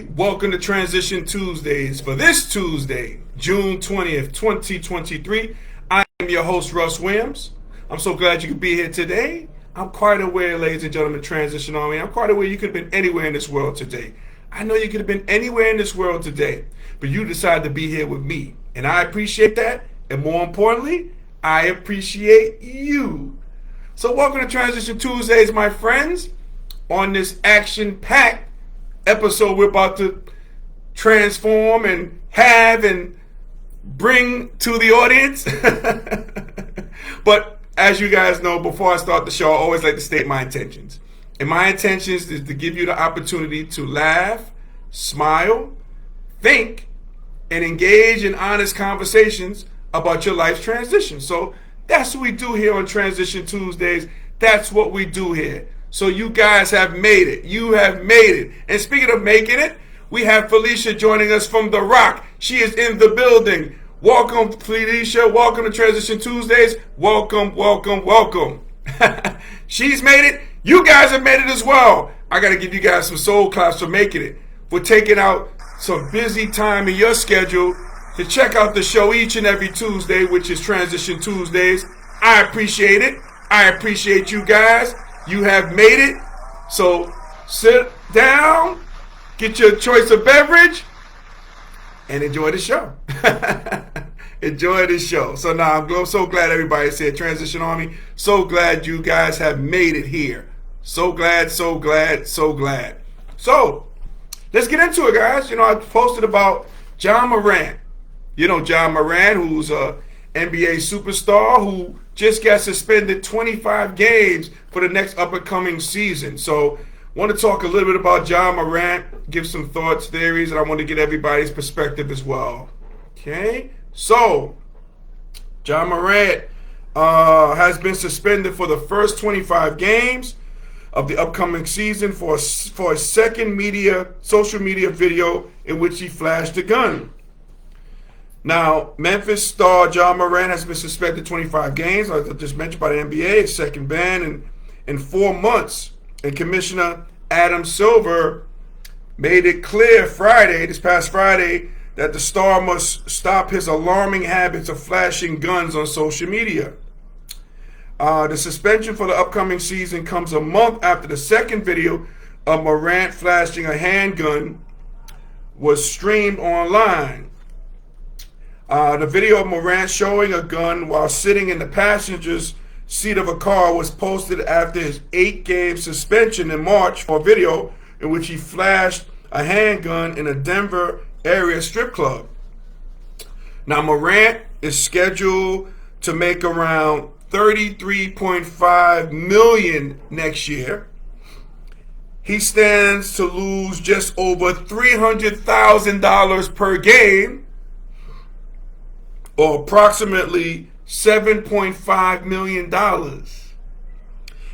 Welcome to Transition Tuesdays. For this Tuesday, June 20th, 2023, I am your host, Russ Williams. I'm so glad you could be here today. I'm quite aware, ladies and gentlemen, Transition Army, I'm quite aware you could have been anywhere in this world today. I know you could have been anywhere in this world today, but you decided to be here with me. And I appreciate that. And more importantly, I appreciate you. So welcome to Transition Tuesdays, my friends. On this action-packed episode we're about to transform and have and bring to the audience. But as you guys know, before I start the show, I always like to state my intentions. And my intentions is to give you the opportunity to laugh, smile, think, and engage in honest conversations about your life's transition. So that's what we do here on Transition Tuesdays. That's what we do here. So you guys have made it. You have made it. And speaking of making it, we have Felicia joining us from The Rock. She is in the building. Welcome, Felicia. Welcome to Transition Tuesdays. Welcome, welcome, welcome. She's made it. You guys have made it as well. I got to give you guys some soul claps for making it. For taking out some busy time in your schedule to check out the show each and every Tuesday, which is Transition Tuesdays. I appreciate it. I appreciate you guys. You have made it. So sit down, get your choice of beverage, and enjoy the show. Enjoy the show. So now I'm so glad everybody said Transition Army. So glad you guys have made it here. So glad, so glad, so glad. So let's get into it, guys. You know, I posted about Ja Morant. You know, Ja Morant, who's a NBA superstar who just got suspended 25 games for the next up-and-coming season. So want to talk a little bit about Ja Morant, give some thoughts, theories, and I want to get everybody's perspective as well. Okay? So, Ja Morant has been suspended for the first 25 games of the upcoming season for a second social media video in which he flashed a gun. Now, Memphis star Ja Morant has been suspended 25 games, like I just mentioned, by the NBA, his second ban in 4 months. And Commissioner Adam Silver made it clear this past Friday, that the star must stop his alarming habits of flashing guns on social media. The suspension for the upcoming season comes a month after the second video of Morant flashing a handgun was streamed online. The video of Morant showing a gun while sitting in the passenger's seat of a car was posted after his 8-game suspension in March for a video in which he flashed a handgun in a Denver area strip club. Now, Morant is scheduled to make around $33.5 million next year. He stands to lose just over $300,000 per game, or approximately $7.5 million.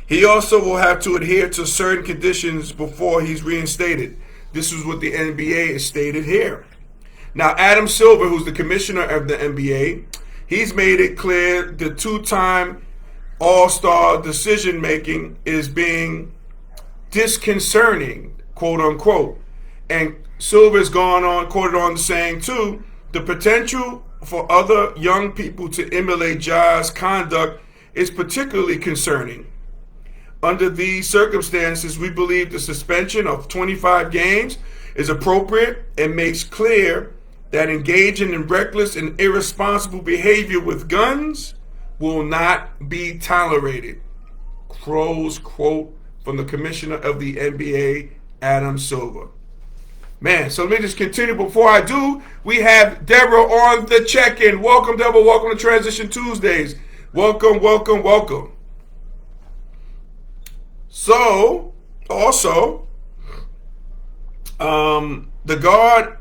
He also will have to adhere to certain conditions before he's reinstated. This is what the NBA has stated here. Now, Adam Silver, who's the commissioner of the NBA, he's made it clear the two-time All-Star decision-making is being disconcerting, quote-unquote. And Silver's quoted on saying, too, the potential for other young people to emulate Ja's conduct is particularly concerning. Under these circumstances, we believe the suspension of 25 games is appropriate and makes clear that engaging in reckless and irresponsible behavior with guns will not be tolerated. Close quote from the commissioner of the NBA, Adam Silver. Man, so let me just continue. Before I do, we have Deborah on the check-in. Welcome, Deborah. Welcome to Transition Tuesdays. Welcome, welcome, welcome. So, also, the guard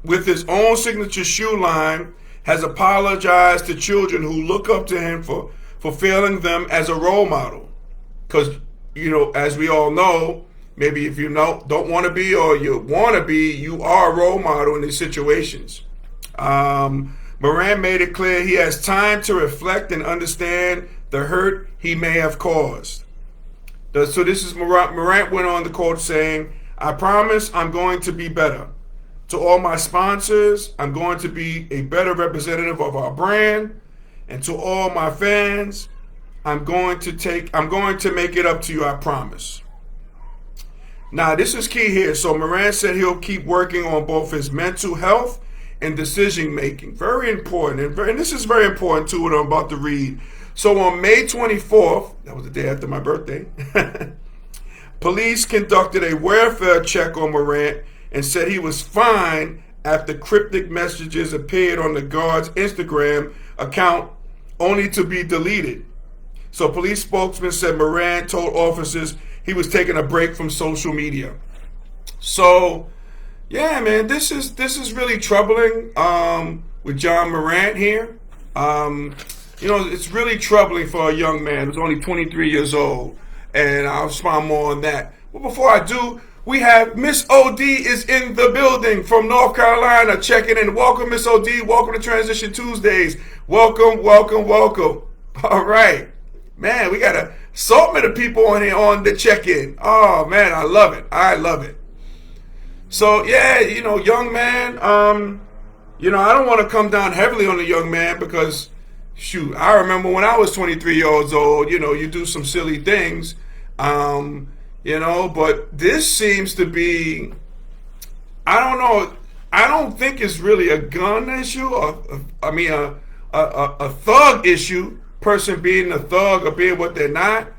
with his own signature shoe line has apologized to children who look up to him for failing them as a role model. Because, you know, as we all know, maybe if you don't want to be or you want to be, you are a role model in these situations. Morant made it clear he has time to reflect and understand the hurt he may have caused. So this is Morant went on the quote saying, I promise I'm going to be better. To all my sponsors, I'm going to be a better representative of our brand. And to all my fans, I'm going to make it up to you, I promise. Now, this is key here. So Morant said he'll keep working on both his mental health and decision making. Very important. And this is very important too, what I'm about to read. So on May 24th, that was the day after my birthday, police conducted a welfare check on Morant and said he was fine after cryptic messages appeared on the guard's Instagram account only to be deleted. So police spokesman said Morant told officers he was taking a break from social media. So, yeah, man, this is really troubling with John Morant here. It's really troubling for a young man who's only 23 years old, and I'll respond more on that. But before I do, we have Miss OD is in the building from North Carolina checking in. Welcome, Miss OD. Welcome to Transition Tuesdays. Welcome, welcome, welcome. All right. Man, we got a assortment of people on here on the check-in. Oh, man, I love it. I love it. So, yeah, young man, I don't want to come down heavily on the young man because, shoot, I remember when I was 23 years old, you do some silly things, but this seems to be, I don't know, I don't think it's really a gun issue, a thug issue. Person being a thug or being what they're not.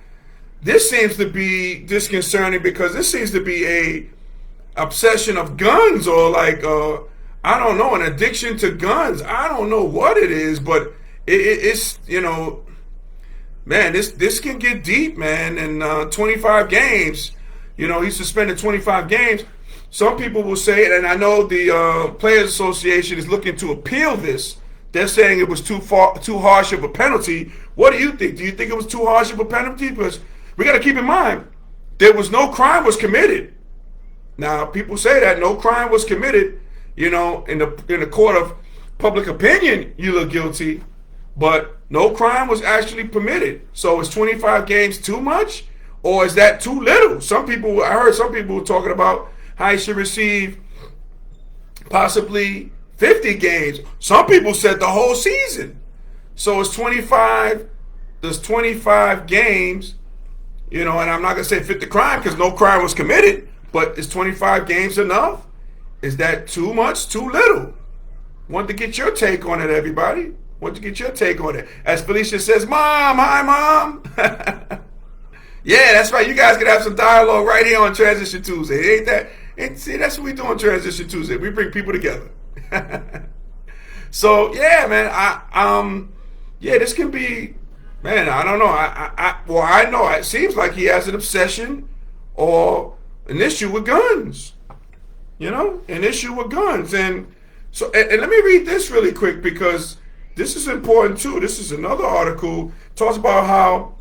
This seems to be disconcerting because this seems to be a obsession of guns or I don't know, an addiction to guns. I don't know what it is, but it's man, this can get deep, man. And 25 games, he's suspended 25 games. Some people will say it, and I know the Players Association is looking to appeal this. They're saying it was too harsh of a penalty. What do you think? Do you think it was too harsh of a penalty? Because we got to keep in mind, there was no crime was committed. Now, people say that no crime was committed. In the court of public opinion, you look guilty, but no crime was actually permitted. So is 25 games too much, or is that too little? I heard some people were talking about how he should receive possibly 50 games. Some people said the whole season. So it's 25. There's 25 games, and I'm not going to say fit the crime because no crime was committed, but is 25 games enough? Is that too much, too little? Want to get your take on it, everybody. Want to get your take on it. As Felicia says, Mom, hi, Mom. Yeah, that's right. You guys can have some dialogue right here on Transition Tuesday. Ain't that? See, that's what we do on Transition Tuesday. We bring people together. So yeah, man, this can be, man, I don't know. I know it seems like he has an obsession or an issue with guns. An issue with guns. And so, and let me read this really quick because this is important too. This is another article, talks about how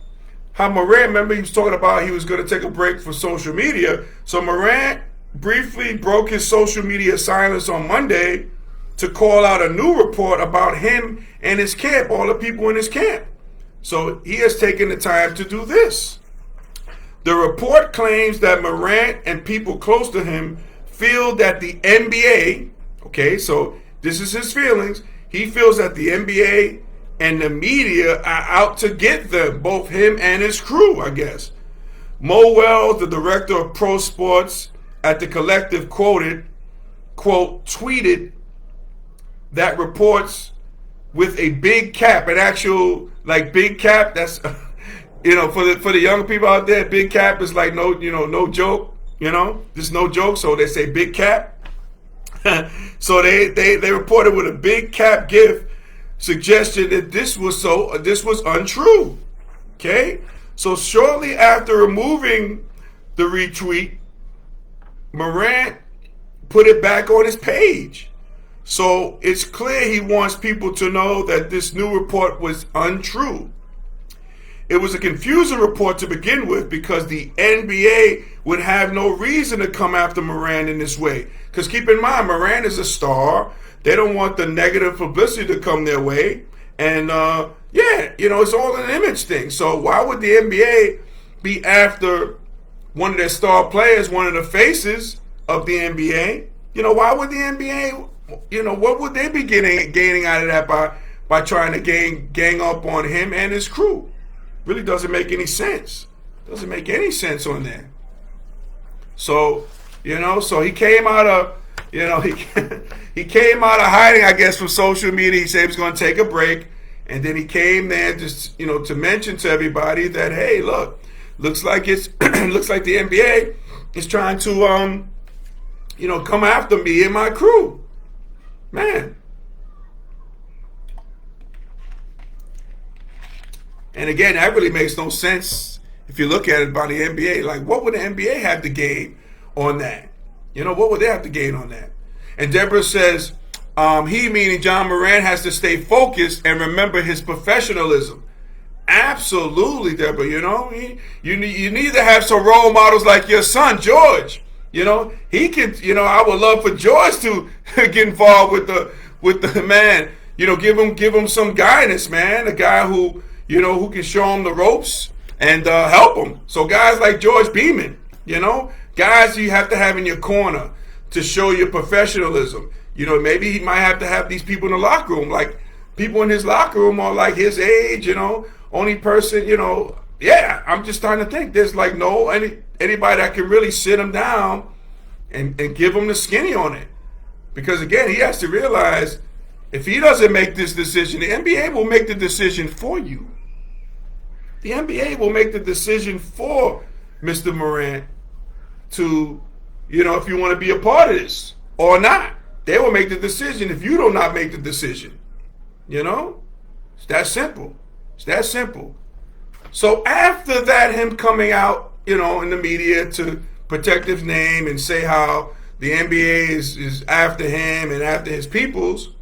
Morant, remember he was talking about he was going to take a break for social media. So Morant briefly broke his social media silence on Monday to call out a new report about him and his camp, all the people in his camp. So he has taken the time to do this. The report claims that Morant and people close to him feel that the NBA, okay, so this is his feelings, he feels that the NBA and the media are out to get them, both him and his crew, I guess. Mo Wells, the director of pro sports at The Collective, tweeted that reports with a big cap, an actual big cap. That's for the young people out there, big cap is like no joke. There's no joke. So they say big cap. So they reported with a big cap gift, suggested that this was untrue. Okay, so shortly after removing the retweet, Morant put it back on his page. So it's clear he wants people to know that this new report was untrue. It was a confusing report to begin with because the NBA would have no reason to come after Morant in this way. Because keep in mind, Morant is a star. They don't want the negative publicity to come their way. And it's all an image thing. So why would the NBA be after one of their star players, one of the faces of the NBA. Why would the NBA, what would they be gaining out of that by trying to gang up on him and his crew? Really doesn't make any sense. Doesn't make any sense on that. So, so he came out of, he came out of hiding, I guess, from social media. He said he was going to take a break. And then he came there just, to mention to everybody that, hey, look, looks like the NBA is trying to, come after me and my crew. Man. And again, that really makes no sense if you look at it by the NBA. Like, what would the NBA have to gain on that? What would they have to gain on that? And Deborah says, he, meaning John Morant, has to stay focused and remember his professionalism. Absolutely, Deborah. You need to have some role models like your son, George. He can, I would love for George to get involved with the man. Give him some guidance, man. A guy who can show him the ropes and help him. So guys like George Beeman, guys you have to have in your corner to show your professionalism. Maybe he might have to have these people in the locker room. Like, people in his locker room are like his age, only person, yeah, I'm just trying to think. There's like anybody that can really sit him down and give him the skinny on it. Because again, he has to realize if he doesn't make this decision, the NBA will make the decision for you. The NBA will make the decision for Mr. Morant to, if you want to be a part of this or not. They will make the decision if you do not make the decision. It's that simple. It's that simple. So after that, him coming out, in the media to protect his name and say how the NBA is after him and after his peoples,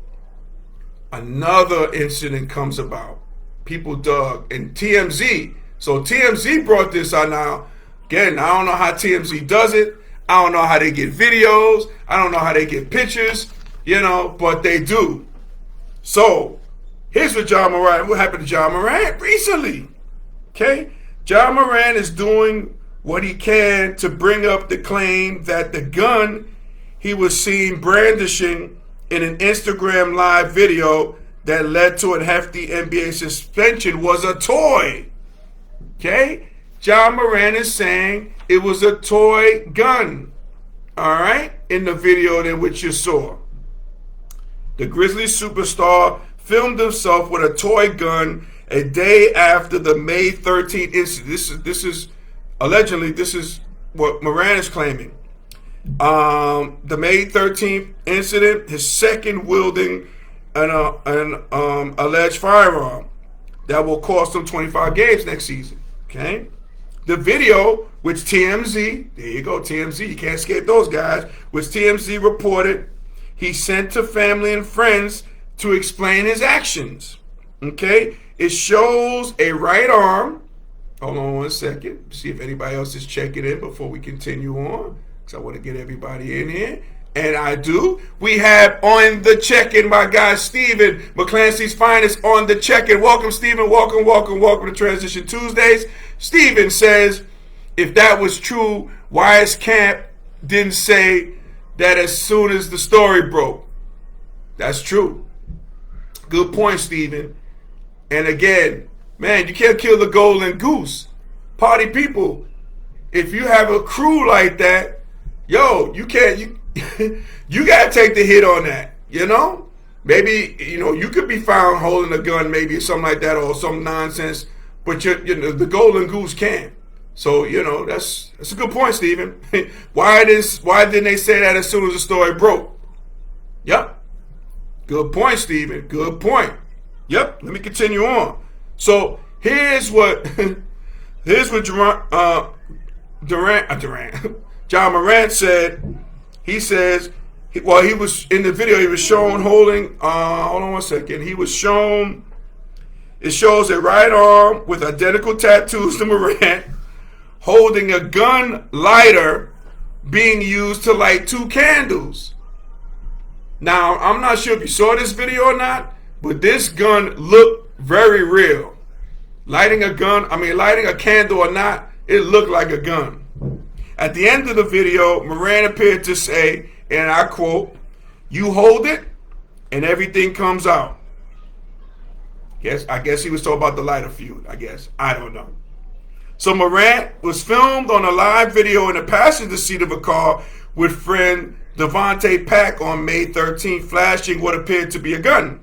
another incident comes about. People dug. And TMZ. So TMZ brought this out now. Again, I don't know how TMZ does it. I don't know how they get videos. I don't know how they get pictures, but they do. So, here's what John Morant, what happened to John Morant recently. Okay? John Morant is doing what he can to bring up the claim that the gun he was seen brandishing in an Instagram live video that led to a hefty NBA suspension was a toy. Okay? John Morant is saying it was a toy gun, all right, in the video in which you saw. The Grizzlies superstar filmed himself with a toy gun a day after the May 13th incident. This is allegedly, this is what Morant is claiming. The May 13th incident, his second wielding an alleged firearm that will cost him 25 games next season, okay? The video, which TMZ, there you go, TMZ, you can't escape those guys, which TMZ reported he sent to family and friends to explain his actions. Okay? It shows a right arm. Hold on one second. See if anybody else is checking in before we continue on, because I want to get everybody in here. And I do. We have on the check-in my guy Steven, McClancy's Finest on the check-in. Welcome, Steven. Welcome to Transition Tuesdays. Steven says, if that was true, Wise Camp didn't say that as soon as the story broke. That's true. Good point, Steven. And again, man, you can't kill the golden goose. Party people, if you have a crew like that, you can't, you got to take the hit on that, Maybe, you could be found holding a gun, maybe something like that, or some nonsense, but the golden goose can't. So, that's a good point, Stephen. Why didn't they say that as soon as the story broke? Yep. Good point, Stephen. Good point. Yep. Let me continue on. So, here's what John Morant said. He says, he was in the video, he was shown holding, hold on one second. He was shown, it shows a right arm with identical tattoos to Morant holding a gun lighter being used to light 2 candles. Now, I'm not sure if you saw this video or not, but this gun looked very real. Lighting a candle or not, it looked like a gun. At the end of the video, Moran appeared to say, and I quote, "You hold it and everything comes out." I guess he was talking about the lighter feud, I guess. I don't know. So Morant was filmed on a live video in the passenger seat of a car with friend Devontae Pack on May 13th, flashing what appeared to be a gun.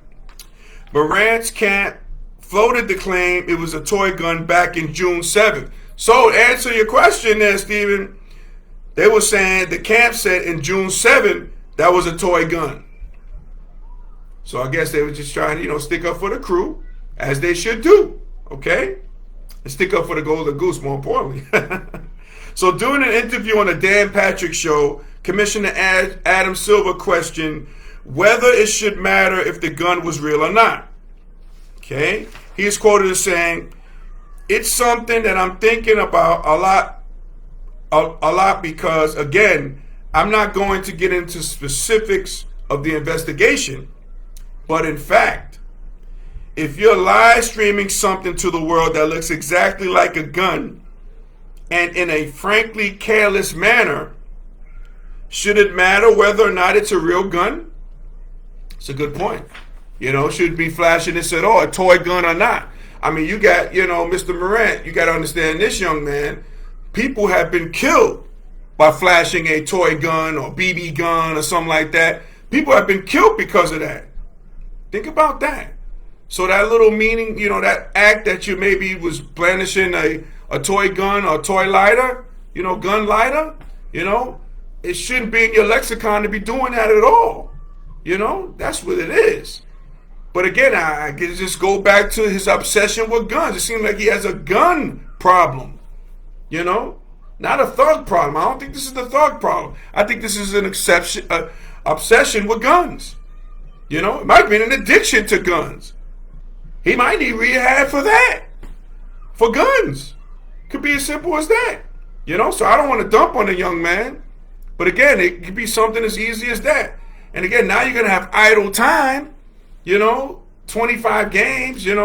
Morant's camp floated the claim it was a toy gun back in June 7th. So to answer your question there, Stephen, they were saying the camp said in June 7th that was a toy gun. So I guess they were just trying to, stick up for the crew, as they should do, okay? And stick up for the Golden Goose, more importantly. So during an interview on the Dan Patrick Show, Commissioner Adam Silver questioned whether it should matter if the gun was real or not. Okay? He is quoted as saying, "It's something that I'm thinking about a lot because, again, I'm not going to get into specifics of the investigation, but in fact, if you're live streaming something to the world that looks exactly like a gun and in a frankly careless manner, should it matter whether or not it's a real gun?" It's a good point. Should be flashing this at all, a toy gun or not. I mean, you got, Mr. Morant, you got to understand this, young man. People have been killed by flashing a toy gun or BB gun or something like that. People have been killed because of that. Think about that. So that little meaning, that act that you maybe was blandishing a toy gun or toy lighter, gun lighter, it shouldn't be in your lexicon to be doing that at all. That's what it is. But again, I can just go back to his obsession with guns. It seems like he has a gun problem, not a thug problem. I don't think this is the thug problem. I think this is an obsession with guns. It might be an addiction to guns. He might need rehab for that, for guns. Could be as simple as that. So I don't want to dump on the young man. But again, it could be something as easy as that. And again, now you're going to have idle time, 25 games, in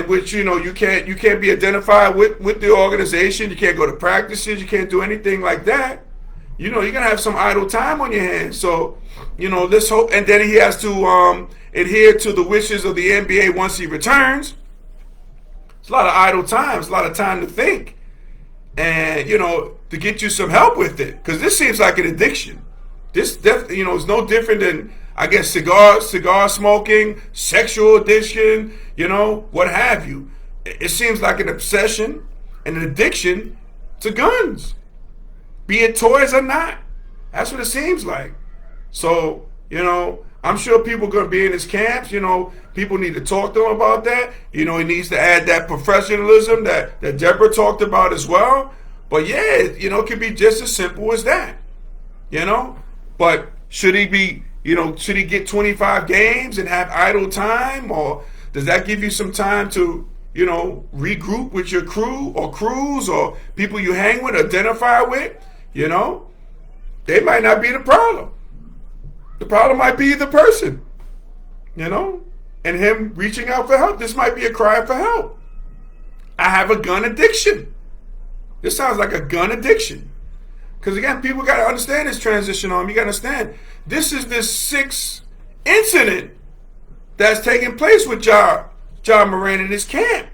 which, you can't be identified with the organization. You can't go to practices. You can't do anything like that. You're going to have some idle time on your hands. So, let's hope. And then he has to adhere to the wishes of the NBA once he returns. It's a lot of idle time. It's a lot of time to think. And, to get you some help with it. Because this seems like an addiction. This, is no different than, I guess, cigar smoking, sexual addiction, what have you. It seems like an obsession and an addiction to guns, be it toys or not. That's what it seems like. So, I'm sure people are going to be in his camps. People need to talk to him about that. He needs to add that professionalism that Deborah talked about as well. But yeah, it could be just as simple as that. But should he be, should he get 25 games and have idle time? Or does that give you some time to, regroup with your crew or crews or people you hang with, identify with? They might not be the problem. The problem might be the person, and him reaching out for help. This might be a cry for help. I have a gun addiction. This sounds like a gun addiction. Because again, people got to understand this transition on. You got to understand, this is the sixth incident that's taking place with Ja Morant in his camp.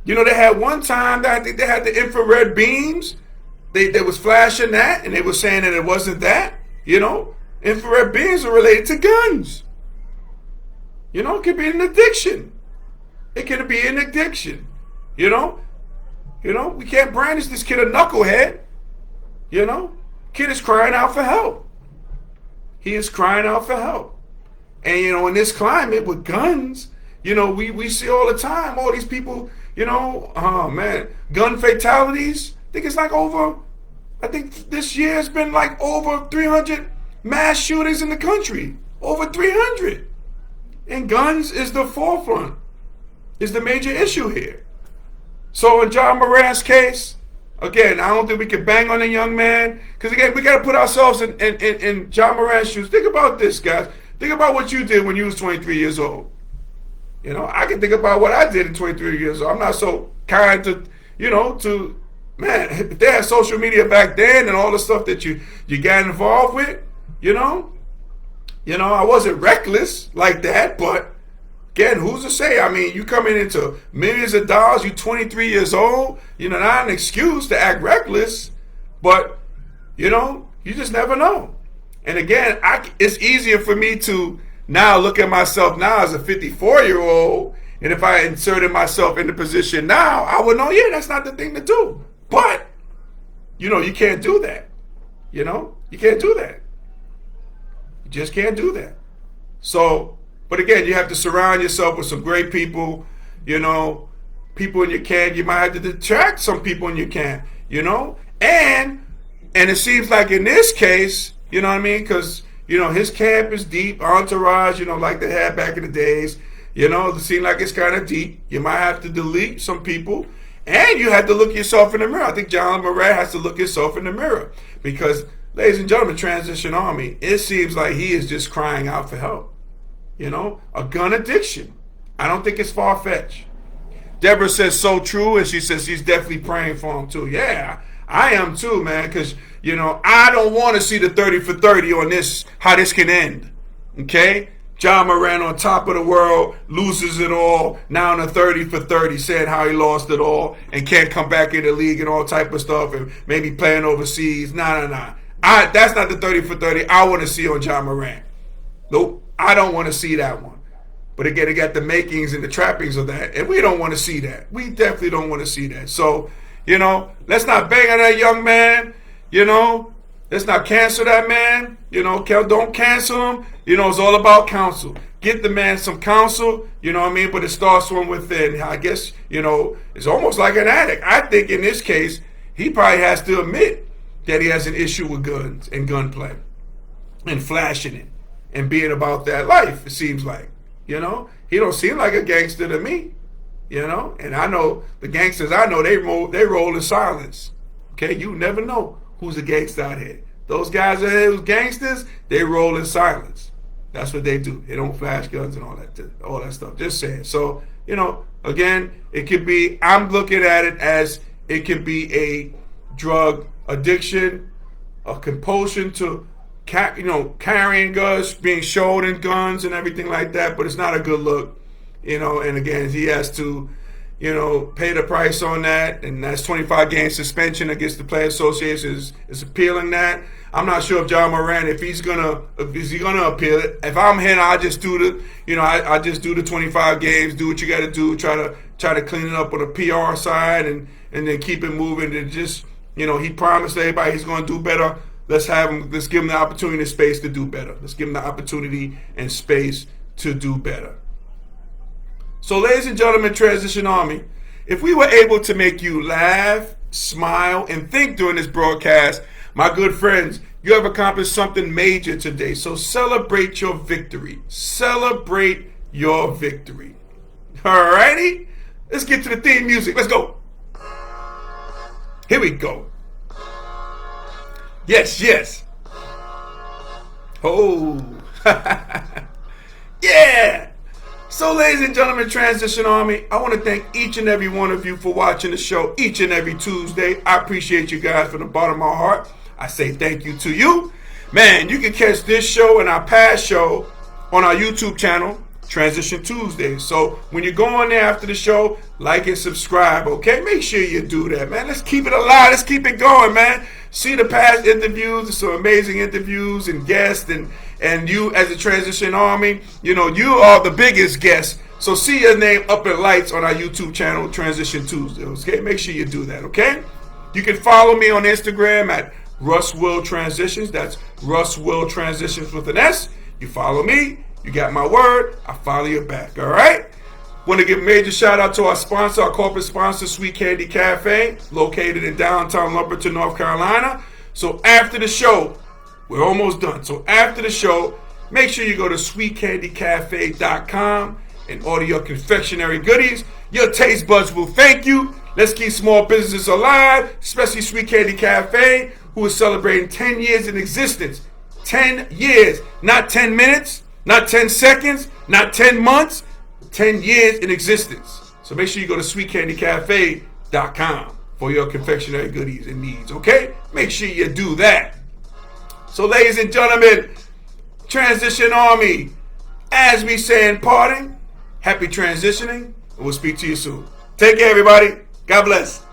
They had one time that I think they had the infrared beams. They was flashing that, and they were saying that it wasn't that. Infrared beams are related to guns. It could be an addiction. It could be an addiction. We can't brandish this kid a knucklehead. Kid is crying out for help. He is crying out for help. And, in this climate with guns, we see all the time, all these people, oh man, gun fatalities. I think this year has been like over 300 mass shootings in the country. Over 300. And guns is the forefront, is the major issue here. So in Ja Morant's case, again, I don't think we can bang on the young man. Because again, we got to put ourselves in Ja Morant's shoes. Think about this, guys. Think about what you did when you was 23 years old. I can think about what I did at 23 years old. I'm not so kind to man, if they had social media back then and all the stuff that you got involved with, you know, I wasn't reckless like that, but again, who's to say? I mean, you coming into millions of dollars, you 23 years old, not an excuse to act reckless, but, you just never know. And again, it's easier for me to now look at myself now as a 54-year-old, and if I inserted myself in the position now, I would know, yeah, that's not the thing to do. But, you can't do that. You can't do that. You just can't do that. So, but again, you have to surround yourself with some great people, people in your camp. You might have to detract some people in your camp, and it seems like in this case, you know what I mean? Because, his camp is deep, entourage, like they had back in the days. It seems like it's kind of deep. You might have to delete some people. And you have to look yourself in the mirror. I think John Morant has to look himself in the mirror. Because, ladies and gentlemen, Transition Army, it seems like he is just crying out for help. A gun addiction. I don't think it's far-fetched. Deborah says so true, and she says she's definitely praying for him too. Yeah, I am too, man, because, I don't want to see the 30 for 30 on this, how this can end. Okay? John Morant on top of the world, loses it all, now in a 30 for 30, saying how he lost it all and can't come back in the league and all type of stuff and maybe playing overseas. Nah. That's not the 30 for 30 I want to see on John Morant. Nope, I don't want to see that one. But again, it got the makings and the trappings of that, and we don't want to see that. We definitely don't want to see that. So, let's not bang on that young man, Let's not cancel that man. Don't cancel him. It's all about counsel. Get the man some counsel, but it starts from within. I guess, it's almost like an addict. I think in this case, he probably has to admit that he has an issue with guns and gunplay and flashing it and being about that life, it seems like. He don't seem like a gangster to me, And I know the gangsters I know, they roll in silence. Okay, you never know who's a gangster out here. Those guys out here who's gangsters, they roll in silence. That's what they do. They don't flash guns and all that stuff. Just saying. So, again, it could be, I'm looking at it as it could be a drug addiction, a compulsion to, carrying guns, being showed in guns and everything like that, but it's not a good look, and again, he has to, pay the price on that, and that's 25-game suspension against the Players Association is appealing that. I'm not sure if John Morant, is he gonna appeal it. If I'm him, I just do I just do the 25 games, do what you got to do, try to clean it up on the PR side, and then keep it moving. And just, he promised everybody he's going to do better. Let's give him the opportunity and space to do better. Let's give him the opportunity and space to do better. So, ladies and gentlemen, Transition Army, if we were able to make you laugh, smile, and think during this broadcast, my good friends, you have accomplished something major today. So celebrate your victory. Celebrate your victory. All righty? Let's get to the theme music. Let's go. Here we go. Yes. Oh. Yeah. So, ladies and gentlemen, Transition Army, I want to thank each and every one of you for watching the show each and every Tuesday. I appreciate you guys from the bottom of my heart. I say thank you to you. Man, you can catch this show and our past show on our YouTube channel, Transition Tuesdays. So when you go on there after the show, like and subscribe, okay? Make sure you do that, man. Let's keep it alive. Let's keep it going, man. See the past interviews, some amazing interviews and guests, and you as a Transition Army, you are the biggest guest. So see your name up in lights on our YouTube channel, Transition Tuesdays, okay? Make sure you do that, okay? You can follow me on Instagram at Russ Will Transitions. That's Russ Will Transitions with an S. You follow me, you got my word, I follow you back, all right? Want to give a major shout out to our sponsor, our corporate sponsor, Sweet Candy Cafe, located in downtown Lumberton, North Carolina. So after the show, we're almost done. So after the show, make sure you go to sweetcandycafe.com and order your confectionery goodies. Your taste buds will thank you. Let's keep small businesses alive, especially Sweet Candy Cafe, who is celebrating 10 years in existence. 10 years, not 10 minutes, not 10 seconds, not 10 months, 10 years in existence. So make sure you go to sweetcandycafe.com for your confectionery goodies and needs. Okay? Make sure you do that. So, ladies and gentlemen, Transition Army, as we say in parting, happy transitioning, and we'll speak to you soon. Take care, everybody. God bless.